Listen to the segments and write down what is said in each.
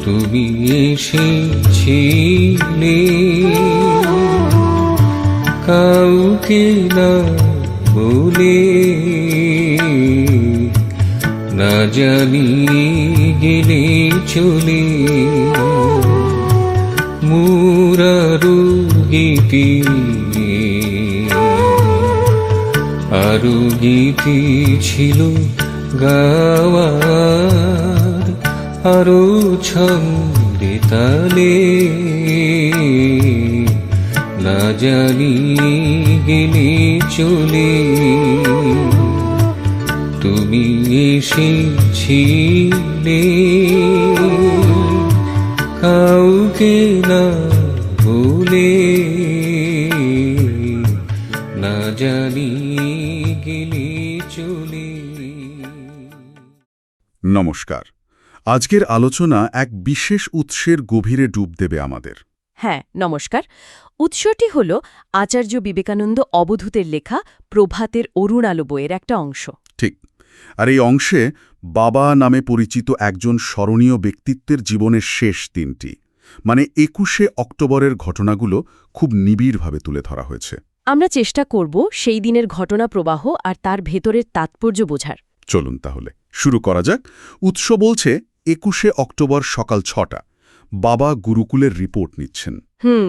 তুমি এসেছিলে কাউকে না বলে, না জানি গেলে চলে মুরারু গীতি, আরো গীতি ছিল গাওয়ার, আরো ছন্দে তালে, না জানি গেলে চলে তুমি এসেছিলে কাউকে না বলে, না জানি গেলে চলে। নমস্কার। আজকের আলোচনা এক বিশেষ উৎসের গভীরে ডুব দেবে আমাদের। হ্যাঁ, নমস্কার। উৎসটি হল আচার্য বিবেকানন্দ অবধূতের লেখা প্রভাতের অরুণ আলো বইয়ের একটা অংশ। ঠিক। আর এই অংশে বাবা নামে পরিচিত একজন স্মরণীয় ব্যক্তিত্বের জীবনের শেষ দিনটি, মানে ২১শে অক্টোবরের ঘটনাগুলো খুব নিবিড়ভাবে তুলে ধরা হয়েছে। আমরা চেষ্টা করব সেই দিনের ঘটনা প্রবাহ আর তার ভেতরের তাৎপর্য বোঝার। চলুন তাহলে শুরু করা যাক। উৎস বলছে ২১শে অক্টোবর সকাল ৬টা বাবা গুরুকুলের রিপোর্ট নিচ্ছেন।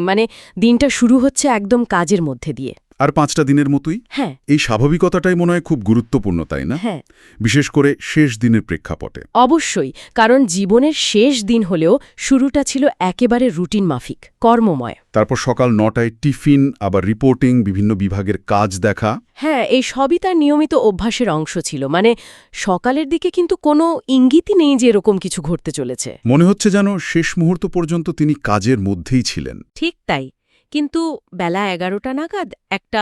মানে দিনটা শুরু হচ্ছে একদম কাজের মধ্যে দিয়ে। আর ৫টা দিনের মতোই। হ্যাঁ, এই স্বাভাবিকতাটাই মনে হয় খুব গুরুত্বপূর্ণ, তাই না? হ্যাঁ, বিশেষ করে শেষ দিনের প্রেক্ষাপটে। অবশ্যই, কারণ জীবনের শেষ দিন হলেও শুরুটা ছিল একেবারে রুটিন মাফিক, কর্মময়। তারপর সকাল ৯টায় টিফিন, আবার রিপোর্টিং, বিভিন্ন বিভাগের কাজ দেখা। হ্যাঁ, এই সবই তার নিয়মিত অভ্যাসের অংশ ছিল। মানে সকালের দিকে কিন্তু কোনো ইঙ্গিতই নেই যে এরকম কিছু ঘটতে চলেছে। মনে হচ্ছে যেন শেষ মুহূর্ত পর্যন্ত তিনি কাজের মধ্যেই ছিলেন। ঠিক তাই। কিন্তু বেলা ১১টা নাগাদ একটা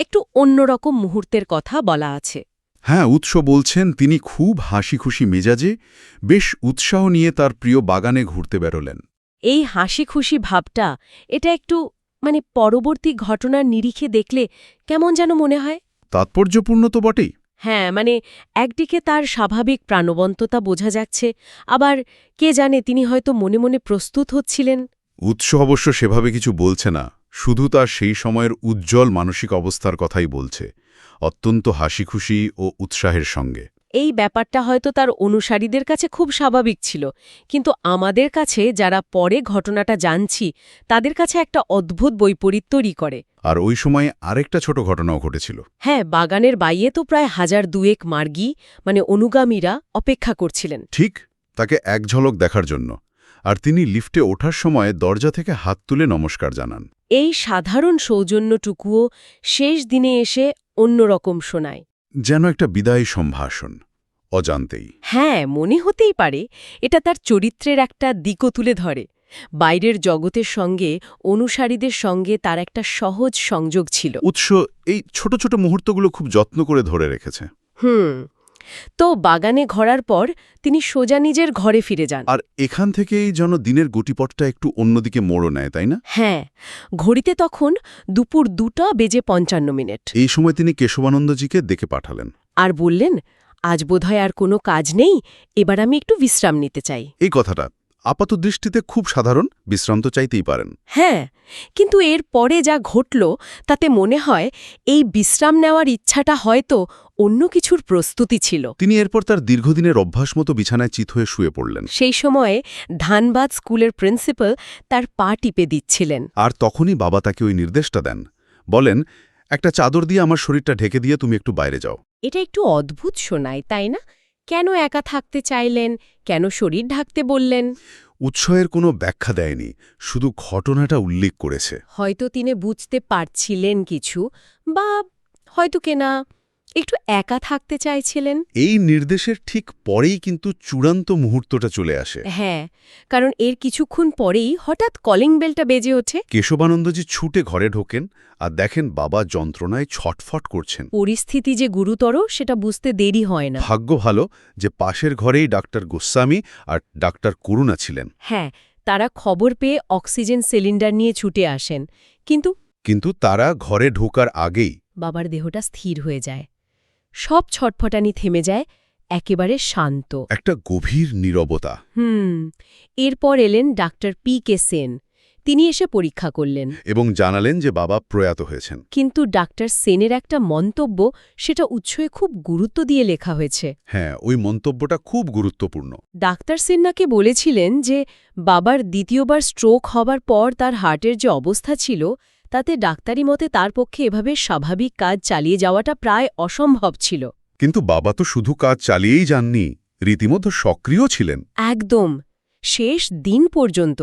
একটু অন্যরকম মুহূর্তের কথা বলা আছে। হ্যাঁ, উৎস বলছেন তিনি খুব হাসিখুশি মেজাজে বেশ উৎসাহ নিয়ে তার প্রিয় বাগানে ঘুরতে বেরোলেন। এই হাসি খুশি ভাবটা, এটা একটু পরবর্তী ঘটনার নিরিখে দেখলে কেমন যেন মনে হয়। তাৎপর্যপূর্ণ তো বটেই। হ্যাঁ, একদিকে তার স্বাভাবিক প্রাণবন্ততা বোঝা যাচ্ছে, আবার কে জানে তিনি হয়তো মনে মনে প্রস্তুত হচ্ছিলেন। উৎস অবশ্য সেভাবে কিছু বলছে না, শুধু তার সেই সময়ের উজ্জ্বল মানসিক অবস্থার কথাই বলছে, অত্যন্ত হাসিখুশি ও উৎসাহের সঙ্গে। এই ব্যাপারটা হয়তো তার অনুসারীদের কাছে খুব স্বাভাবিক ছিল, কিন্তু আমাদের কাছে যারা পরে ঘটনাটা জানছি তাদের কাছে একটা অদ্ভুত বৈপরীত্য তৈরি করে। আর ওই সময়ে আরেকটা ছোট ঘটনাও ঘটেছিল। হ্যাঁ, বাগানের বাইরে তো প্রায় ১০০০ মার্গী অনুগামীরা অপেক্ষা করছিলেন। ঠিক, তাকে এক ঝলক দেখার জন্য। আর তিনি লিফটে ওঠার সময় দরজা থেকে হাত তুলে নমস্কার জানান। এই সাধারণ সৌজন্যটুকুও শেষ দিনে এসে অন্যরকম শোনায়। যেন একটা বিদায়ী সম্ভাষণ, অজান্তেই। হ্যাঁ, মনে হতেই পারে এটা তার চরিত্রের একটা দিকও তুলে ধরে। বাইরের জগতের সঙ্গে অনুসারীদের সঙ্গে তার একটা সহজ সংযোগ ছিল। উৎস এই ছোট ছোট মুহূর্তগুলো খুব যত্ন করে ধরে রেখেছে। তো বাগানে ঘোরার পর তিনি সোজা নিজের ঘরে ফিরে যান। আর এখান থেকেই যেন দিনের গতিপথটা একটু অন্যদিকে মোড় নেয়, তাই না? হ্যাঁ, ঘড়িতে তখন দুপুর 2:55। এই সময় তিনি কেশবানন্দজিকে ডেকে পাঠালেন আর বললেন, আজ বোধহয় আর কোনো কাজ নেই, এবার আমি একটু বিশ্রাম নিতে চাই। এই কথাটা আপাত দৃষ্টিতে খুব সাধারণ, বিশ্রাম তো চাইতেই পারেন। হ্যাঁ, কিন্তু এর পরে যা ঘটল তাতে মনে হয় এই বিশ্রাম নেওয়ার ইচ্ছাটা হয়তো অন্য কিছুর প্রস্তুতি ছিল। তিনি এরপর তার দীর্ঘদিনের অভ্যাস মতো বিছানায় চিত হয়ে শুয়ে পড়লেন। সেই সময়ে ধানবাদ স্কুলের প্রিন্সিপাল তার পা টিপে দিচ্ছিলেন। আর তখনই বাবা তাকে ওই নির্দেশটা দেন, বলেন, একটা চাদর দিয়ে আমার শরীরটা ঢেকে দিয়ে তুমি একটু বাইরে যাও। এটা একটু অদ্ভুত শোনায়, তাই না? কেন একা থাকতে চাইলেন, কেন শরীর ঢাকতে বললেন? উৎসের কোনো ব্যাখ্যা দেয়নি, শুধু ঘটনাটা উল্লেখ করেছে। হয়তো তিনি বুঝতে পারছিলেন কিছু, বা হয়তো কেনা একটু একা থাকতে চাইছিলেন। এই নির্দেশের ঠিক পরেই কিন্তু চূড়ান্ত মুহূর্তটা চলে আসে। হ্যাঁ, কারণ এর কিছুক্ষণ পরেই হঠাৎ কলিং বেলটা বেজে ওঠে। কেশবানন্দজি ছুটে ঘরে ঢোকেন আর দেখেন বাবা যন্ত্রণায় ছটফট করছেন। পরিস্থিতি যে গুরুতর সেটা বুঝতে দেরি হয় না। ভাগ্য ভালো যে পাশের ঘরেই ডাক্তার গোস্বামী আর ডাক্তার করুণা ছিলেন। হ্যাঁ, তারা খবর পেয়ে অক্সিজেন সিলিন্ডার নিয়ে ছুটে আসেন। কিন্তু তারা ঘরে ঢোকার আগেই বাবার দেহটা স্থির হয়ে যায়। সব ছটফটানি থেমে যায়, একেবারে শান্ত। একটা গভীর নীরবতা। এরপর এলেন ডাক্তার পি.কে. সেন। তিনি এসে পরীক্ষা করলেন এবং জানালেন যে বাবা প্রয়াত হয়েছেন। কিন্তু ডাক্তার সেনের একটা মন্তব্য, সেটা উৎসে খুব গুরুত্ব দিয়ে লেখা হয়েছে। হ্যাঁ, ওই মন্তব্যটা খুব গুরুত্বপূর্ণ। ডাক্তার সেন নাকি বলেছিলেন যে বাবার দ্বিতীয়বার স্ট্রোক হবার পর তার হার্টের যে অবস্থা ছিল, তাতে ডাক্তারি মতে তার পক্ষে এভাবে স্বাভাবিক কাজ চালিয়ে যাওয়াটা প্রায় অসম্ভব ছিল। কিন্তু বাবা তো শুধু কাজ চালিয়েই যাননি, রীতিমতো সক্রিয় ছিলেন। একদম, শেষ দিন পর্যন্ত।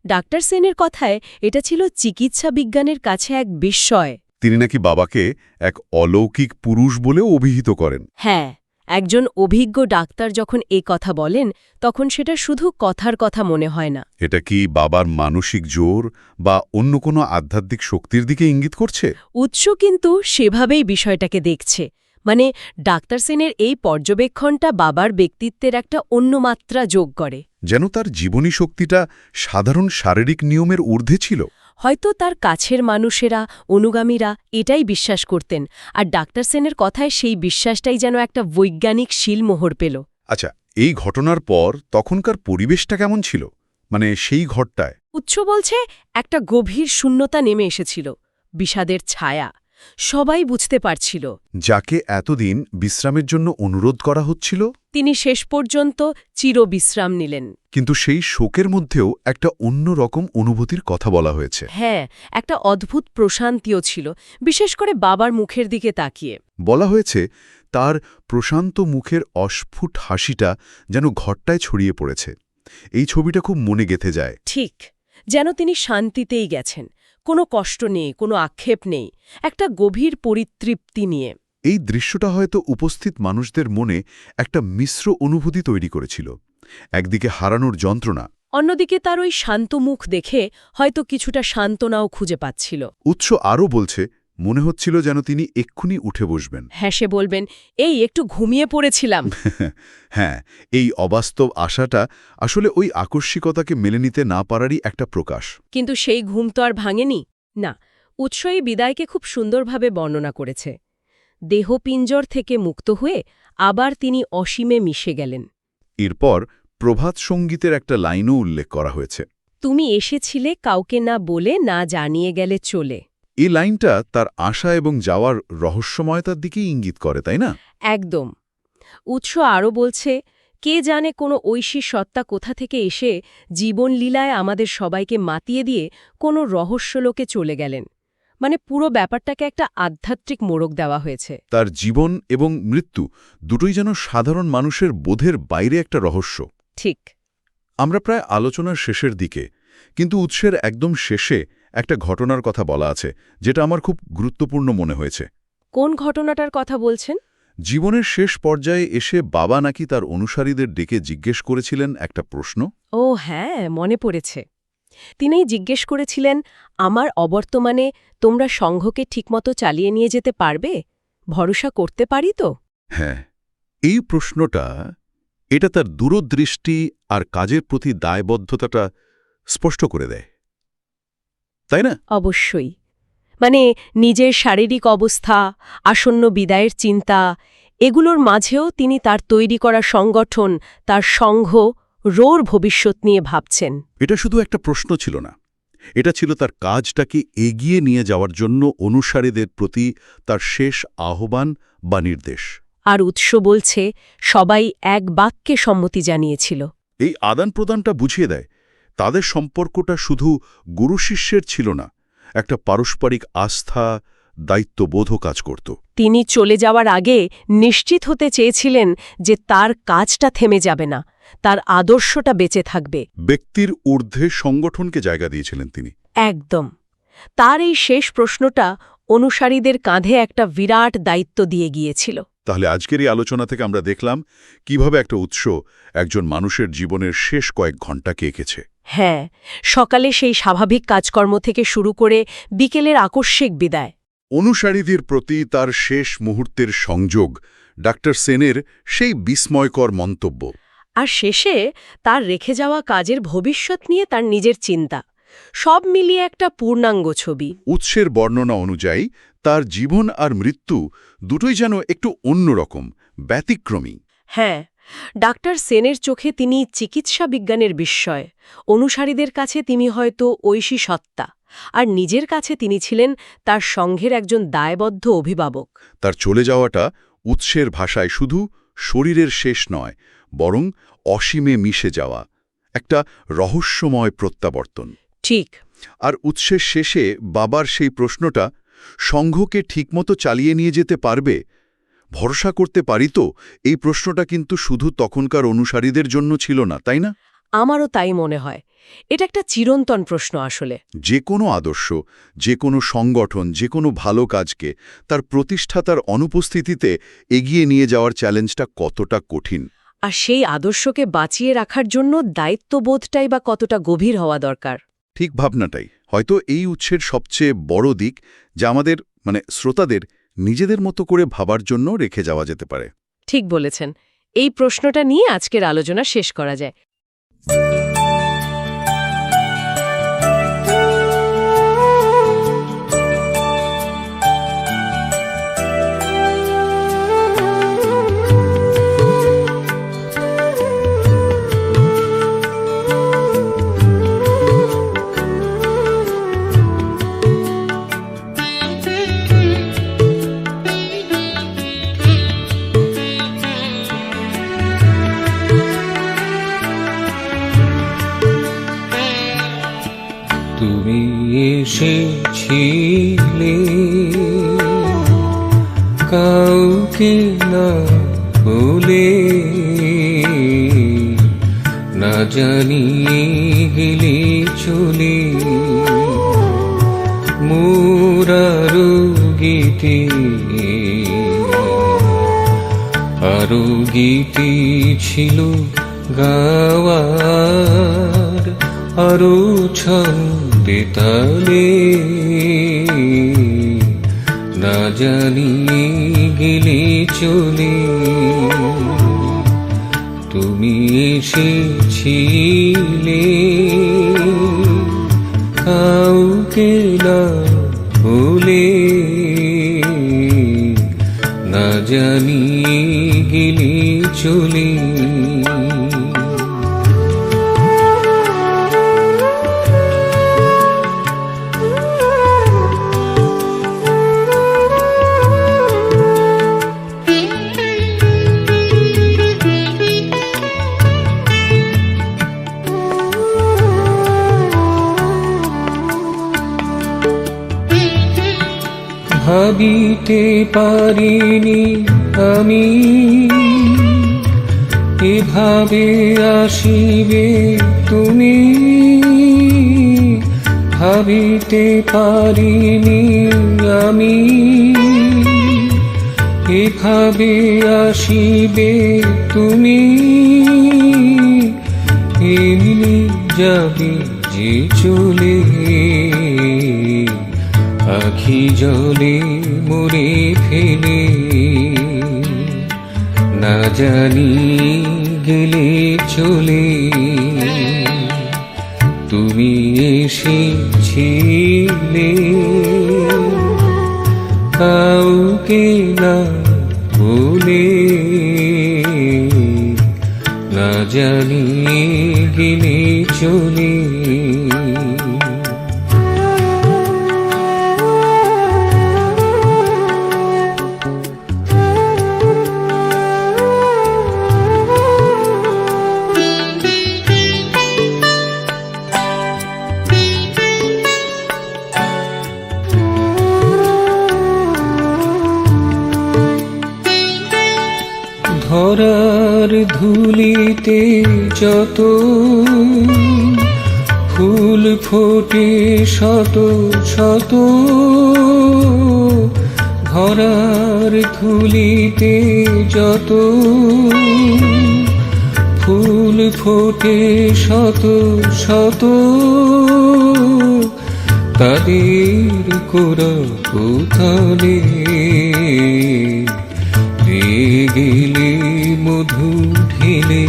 ডাক্তার সেনের কথায় এটা ছিল চিকিৎসা বিজ্ঞানের কাছে এক বিস্ময়। তিনি নাকি বাবাকে এক অলৌকিক পুরুষ বলেও অভিহিত করেন। হ্যাঁ, একজন অভিজ্ঞ ডাক্তার যখন এই কথা বলেন, তখন সেটা শুধু কথার কথা মনে হয় না। এটা কি বাবার মানসিক জোর বা অন্য কোনো আধ্যাত্মিক শক্তির দিকে ইঙ্গিত করছে? উৎস কিন্তু সেভাবেই বিষয়টাকে দেখছে। মানে ডাক্তার সেনের এই পর্যবেক্ষণটা বাবার ব্যক্তিত্বের একটা অন্য মাত্রা যোগ করে। যেন তার জীবনী শক্তিটা সাধারণ শারীরিক নিয়মের ঊর্ধ্বে ছিল। হয়তো তার কাছের মানুষেরা, অনুগামীরা এটাই বিশ্বাস করতেন, আর ডাক্তার সেনের কথায় সেই বিশ্বাসটাই যেন একটা বৈজ্ঞানিক শিলমোহর পেল। আচ্ছা, এই ঘটনার পর তখনকার পরিবেশটা কেমন ছিল? মানে সেই ঘরটায়? উৎস বলছে একটা গভীর শূন্যতা নেমে এসেছিল, বিষাদের ছায়া। সবাই বুঝতে পারছিল যাকে এতদিন বিশ্রামের জন্য অনুরোধ করা হচ্ছিল, তিনি শেষ পর্যন্ত চিরবিশ্রাম নিলেন। কিন্তু সেই শোকের মধ্যেও একটা অন্য রকম অনুভূতির কথা বলা হয়েছে। হ্যাঁ, একটা অদ্ভুত প্রশান্তিও ছিল, বিশেষ করে বাবার মুখের দিকে তাকিয়ে। বলা হয়েছে তার প্রশান্ত মুখের অস্ফুট হাসিটা যেন ঘরটায় ছড়িয়ে পড়েছে। এই ছবিটা খুব মনে গেঁথে যায়। ঠিক, যেন তিনি শান্তিতেই গেছেন, কোনো কষ্ট নেই, কোনো আক্ষেপ নেই, একটা গভীর পরিতৃপ্তি নিয়ে। এই দৃশ্যটা হয়তো উপস্থিত মানুষদের মনে একটা মিশ্র অনুভূতি তৈরি করেছিল। একদিকে হারানোর যন্ত্রণা, অন্যদিকে তার ওই শান্ত মুখ দেখে হয়তো কিছুটা সান্ত্বনাও খুঁজে পাচ্ছিল। উৎস আরও বলছে মনে হচ্ছিল যেন তিনি এক্ষুনি উঠে বসবেন। হ্যাঁ, সে বলবেন, এই একটু ঘুমিয়ে পড়েছিলাম। হ্যাঁ, এই অবাস্তব আশাটা আসলে ওই আকস্মিকতাকে মেনে নিতে না পারারই একটা প্রকাশ। কিন্তু সেই ঘুম তো আর ভাঙেনি। না, উৎস এই বিদায়কে খুব সুন্দরভাবে বর্ণনা করেছে। দেহপিঞ্জর থেকে মুক্ত হয়ে আবার তিনি অসীমে মিশে গেলেন। এরপর প্রভাত সঙ্গীতের একটা লাইনও উল্লেখ করা হয়েছে। তুমি এসেছিলে কাউকে না বলে, না জানিয়ে গেলে চলে। এই লাইনটা তার আশা এবং যাওয়ার রহস্যময়তার দিকেই ইঙ্গিত করে, তাই না? একদম। উৎস আরও বলছে, কে জানে কোনো ঐশী সত্তা কোথা থেকে এসে জীবনলীলায় আমাদের সবাইকে মাতিয়ে দিয়ে কোনো রহস্যলোকে চলে গেলেন। মানে পুরো ব্যাপারটাকে একটা আধ্যাত্মিক মোড়ক দেওয়া হয়েছে। তার জীবন এবং মৃত্যু দুটোই যেন সাধারণ মানুষের বোধের বাইরে একটা রহস্য। ঠিক। আমরা প্রায় আলোচনার শেষের দিকে, কিন্তু উৎসের একদম শেষে একটা ঘটনার কথা বলা আছে যেটা আমার খুব গুরুত্বপূর্ণ মনে হয়েছে। কোন ঘটনাটার কথা বলছেন? জীবনের শেষ পর্যায়ে এসে বাবা নাকি তার অনুসারীদের ডেকে জিজ্ঞেস করেছিলেন একটা প্রশ্ন। ও হ্যাঁ, মনে পড়েছে। তিনিই জিজ্ঞেস করেছিলেন, আমার অবর্তমানে তোমরা সংঘকে ঠিকমতো চালিয়ে নিয়ে যেতে পারবে? ভরসা করতে পারি তো? হ্যাঁ, এই প্রশ্নটা, এটা তার দূরদৃষ্টি আর কাজের প্রতি দায়বদ্ধতাটা স্পষ্ট করে দেয়, তাই না? অবশ্যই। মানে নিজের শারীরিক অবস্থা, আসন্ন বিদায়ের চিন্তা, এগুলোর মাঝেও তিনি তার তৈরি করা সংগঠন, তার সংঘ রোর ভবিষ্যৎ নিয়ে ভাবছেন। এটা শুধু একটা প্রশ্ন ছিল না, এটা ছিল তার কাজটাকে এগিয়ে নিয়ে যাওয়ার জন্য অনুসারীদের প্রতি তার শেষ আহ্বান বা নির্দেশ। আর উৎস বলছে, সবাই এক বাক্যে সম্মতি জানিয়েছিল। এই আদান প্রদানটা বুঝিয়ে দেয় তাদের সম্পর্কটা শুধু গুরু শিষ্যের ছিল না, একটা পারস্পরিক আস্থা, দায়িত্ববোধও কাজ করত। তিনি চলে যাওয়ার আগে নিশ্চিত হতে চেয়েছিলেন যে তার কাজটা থেমে যাবে না, তার আদর্শটা বেঁচে থাকবে। ব্যক্তির ঊর্ধ্বে সংগঠনকে জায়গা দিয়েছিলেন তিনি। একদম। তার এই শেষ প্রশ্নটা অনুসারীদের কাঁধে একটা বিরাট দায়িত্ব দিয়ে গিয়েছিল। তাহলে আজকের এই আলোচনা থেকে আমরা দেখলাম কিভাবে একটা উৎস একজন মানুষের জীবনের শেষ কয়েক ঘণ্টাকে এঁকেছে। হ্যাঁ, সকালে সেই স্বাভাবিক কাজকর্ম থেকে শুরু করে বিকেলের আকস্মিক বিদায়, অনুসারীদের প্রতি তার শেষ মুহূর্তের সংযোগ, ডাক্তার সেনের সেই বিস্ময়কর মন্তব্য, আর শেষে তার রেখে যাওয়া কাজের ভবিষ্যৎ নিয়ে তার নিজের চিন্তা, সব মিলিয়ে একটা পূর্ণাঙ্গ ছবি। উৎসের বর্ণনা অনুযায়ী তার জীবন আর মৃত্যু দুটোই যেন একটু অন্যরকম, ব্যতিক্রমী। হ্যাঁ, ডাক্তার সেনের চোখে তিনি চিকিৎসা বিজ্ঞানের বিস্ময়, অনুসারীদের কাছে তিনি হয়তো ঐশী সত্তা, আর নিজের কাছে তিনি ছিলেন তার সংঘের একজন দায়বদ্ধ অভিভাবক। তার চলে যাওয়াটা উৎসের ভাষায় শুধু শরীরের শেষ নয়, বরং অসীমে মিশে যাওয়া, একটা রহস্যময় প্রত্যাবর্তন। ঠিক। আর উৎসের শেষে বাবার সেই প্রশ্নটা, সংঘকে ঠিকমতো চালিয়ে নিয়ে যেতে পারবে, ভরসা করতে পারি তো, এই প্রশ্নটা কিন্তু শুধু তখনকার অনুসারীদের জন্য ছিল না, তাই না? আমারও তাই মনে হয়। এটা একটা চিরন্তন প্রশ্ন আসলে। যে কোনো আদর্শ, যে কোনো সংগঠন, যে কোনো ভালো কাজকে তার প্রতিষ্ঠাতার অনুপস্থিতিতে এগিয়ে নিয়ে যাওয়ার চ্যালেঞ্জটা কতটা কঠিন। আর সেই আদর্শকে বাঁচিয়ে রাখার জন্য দায়িত্ববোধটাই বা কতটা গভীর হওয়া দরকার। ঠিক ভাবনাটাই হয়তো এই উৎসের সবচেয়ে বড় দিক, যা আমাদের শ্রোতাদের নিজেদের মতো করে ভাবার জন্য রেখে যাওয়া যেতে পারে। ঠিক বলেছেন। এই প্রশ্নটা নিয়ে আজকের আলোচনা শেষ করা যায়। তুমি এসেছিলে কাউকে না বলে, না জানিয়ে গেলে চলে মোরারো গীতে, আরো গীতি ছিল গাওয়ার, আরো ছন্দে তালে, না জানিয়ে গেলে চলে তুমি এসেছিলে কাউকে না বলে, না জানিয়ে গেলে চলে। ভাবিতে পারিনি আমি এভাবে আসিবে তুমি, ভাবিতে পারিনি আমি এভাবে আসিবে তুমি, এমনি যাবে যে চলে আখি জলে মরে ফেলে, না জানি গেলে চলে তুমি এসেছিলে কাউকে না বলে, না জানি গেলে চলে। ধরার ধুলিতে যত ফুল ফোটে শত শত, ধরার ধুলিতে যত ফুল ফোটে শত শত, তাদের কোরা কোথালে গেলে মধু ঢেলে,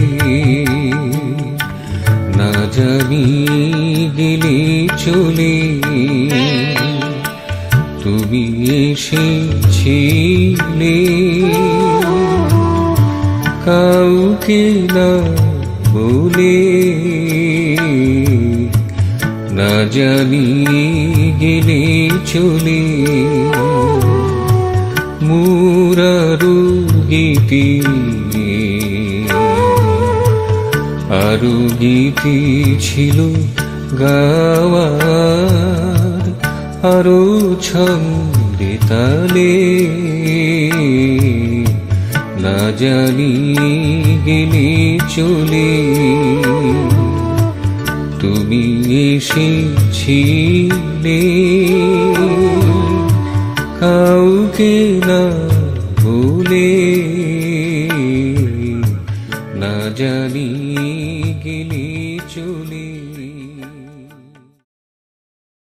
না জানি গেলে চলে তুমি এসেছিলে কাউকে না বলে, না জানি গেলে চলে মুরারু গীতি, আরো গীতি ছিল গাওয়ার, আরো ছন্দে তালে, না জানি গেলে চলে তুমি এসেছিলে, কাউকে না বলে, না জানি